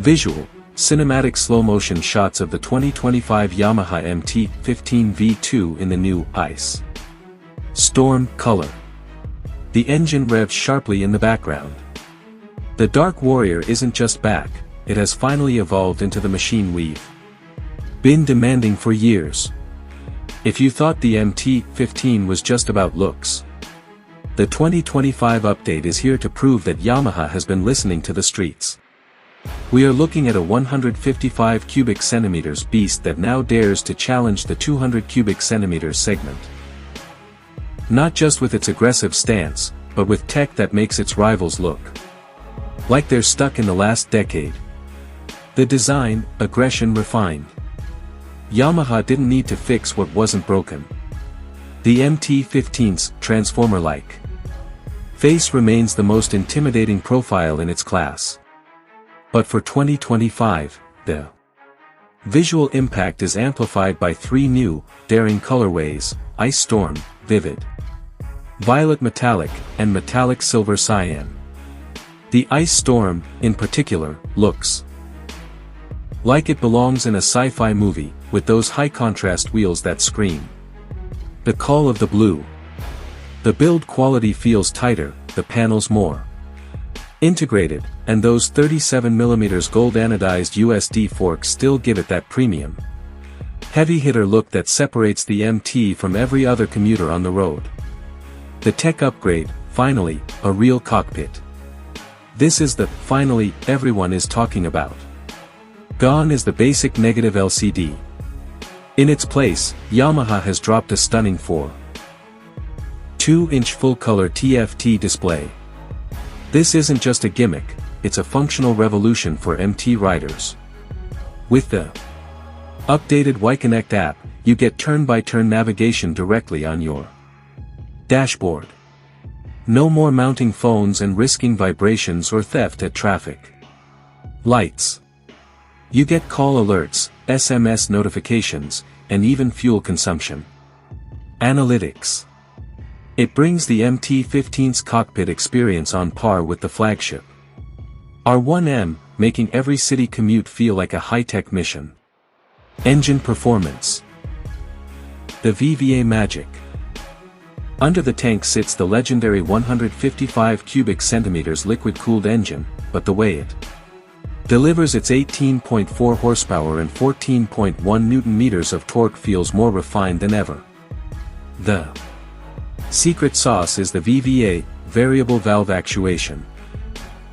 Visual, cinematic slow-motion shots of the 2025 Yamaha MT-15 V2 in the new Ice Storm color. The engine revs sharply in the background. The Dark Warrior isn't just back, it has finally evolved into the machine we've been demanding for years. If you thought the MT-15 was just about looks, the 2025 update is here to prove that Yamaha has been listening to the streets. We are looking at a 155 cubic centimeters beast that now dares to challenge the 200 cubic centimeters segment. Not just with its aggressive stance, but with tech that makes its rivals look like they're stuck in the last decade. The design, aggression refined. Yamaha didn't need to fix what wasn't broken. The MT-15's transformer-like face remains the most intimidating profile in its class. But for 2025, the visual impact is amplified by three new, daring colorways: Ice Storm, Vivid Violet Metallic, and Metallic Silver Cyan. The Ice Storm, in particular, looks like it belongs in a sci-fi movie, with those high-contrast wheels that scream the call of the blue. The build quality feels tighter, the panels more integrated, and those 37mm gold anodized USD forks still give it that premium heavy-hitter look that separates the MT from every other commuter on the road. The tech upgrade, finally, a real cockpit. This is the finally everyone is talking about. Gone is the basic negative LCD. In its place, Yamaha has dropped a stunning 4.2-inch full-color TFT display. This isn't just a gimmick, it's a functional revolution for MT riders. With the updated Y-Connect app, you get turn-by-turn navigation directly on your dashboard. No more mounting phones and risking vibrations or theft at traffic lights. You get call alerts, SMS notifications, and even fuel consumption analytics. It brings the MT-15's cockpit experience on par with the flagship R1M, making every city commute feel like a high-tech mission. Engine performance. The VVA magic. Under the tank sits the legendary 155 cubic centimeters liquid-cooled engine, but the way it delivers its 18.4 horsepower and 14.1 Newton-meters of torque feels more refined than ever. The secret sauce is the VVA, variable valve actuation.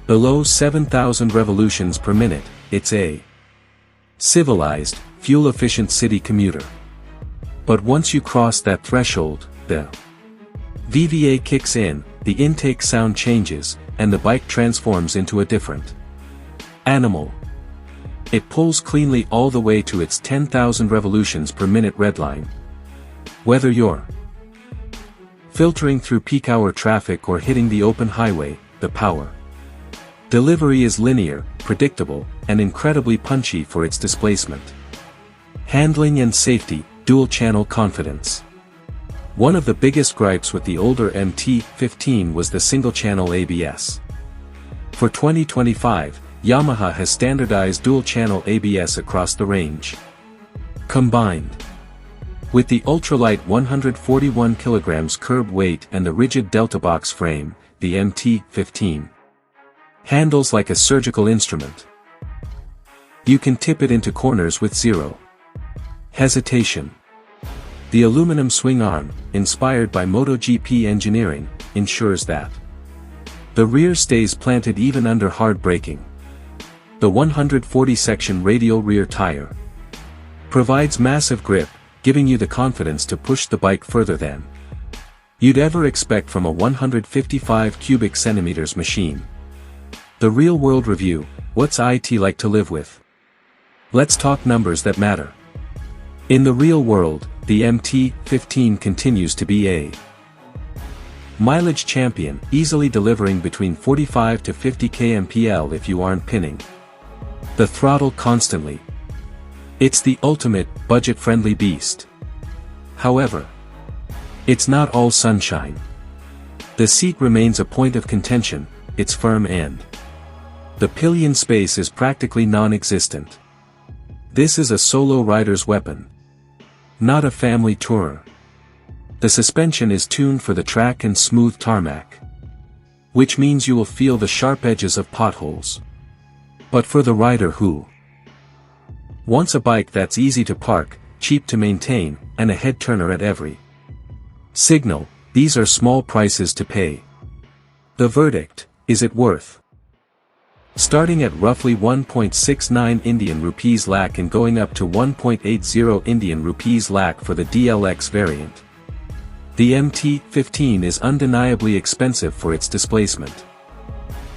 Below 7,000 revolutions per minute, it's a civilized, fuel-efficient city commuter. But once you cross that threshold, the VVA kicks in, the intake sound changes, and the bike transforms into a different animal. It pulls cleanly all the way to its 10,000 revolutions per minute redline. Whether you're filtering through peak hour traffic or hitting the open highway, the power delivery is linear, predictable, and incredibly punchy for its displacement. Handling and safety, dual-channel confidence. One of the biggest gripes with the older MT-15 was the single-channel ABS. For 2025, Yamaha has standardized dual-channel ABS across the range. Combined with the ultralight 141 kg curb weight and the rigid delta box frame, the MT-15 handles like a surgical instrument. You can tip it into corners with zero hesitation. The aluminum swing arm, inspired by MotoGP engineering, ensures that the rear stays planted even under hard braking. The 140-section radial rear tire provides massive grip, giving you the confidence to push the bike further than you'd ever expect from a 155 cubic centimeters machine. The real-world review: what's IT like to live with? Let's talk numbers that matter. In the real world, the MT-15 continues to be a mileage champion, easily delivering between 45 to 50 kmpl if you aren't pinning the throttle constantly. It's the ultimate, budget-friendly beast. However, it's not all sunshine. The seat remains a point of contention, it's firm and The pillion space is practically non-existent. This is a solo rider's weapon, not a family tourer. The suspension is tuned for the track and smooth tarmac, which means you will feel the sharp edges of potholes. But for the rider who wants a bike that's easy to park, cheap to maintain, and a head turner at every signal, these are small prices to pay. The verdict: is it worth? Starting at roughly 1.69 Indian rupees lakh and going up to 1.80 Indian rupees lakh for the DLX variant. The MT-15 is undeniably expensive for its displacement.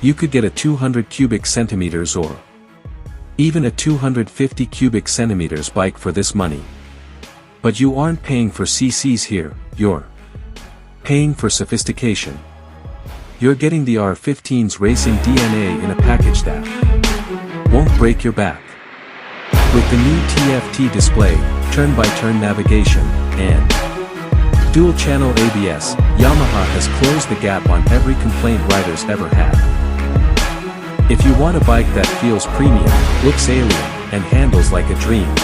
You could get a 200 cubic centimeters or even a 250 cubic centimeters bike for this money. But you aren't paying for CCs here, you're paying for sophistication. You're getting the R15's racing DNA in a package that won't break your back. With the new TFT display, turn-by-turn navigation, and dual-channel ABS, Yamaha has closed the gap on every complaint riders ever had. If you want a bike that feels premium, looks alien, and handles like a dream,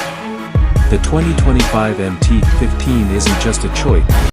the 2025 MT-15 isn't just a choice.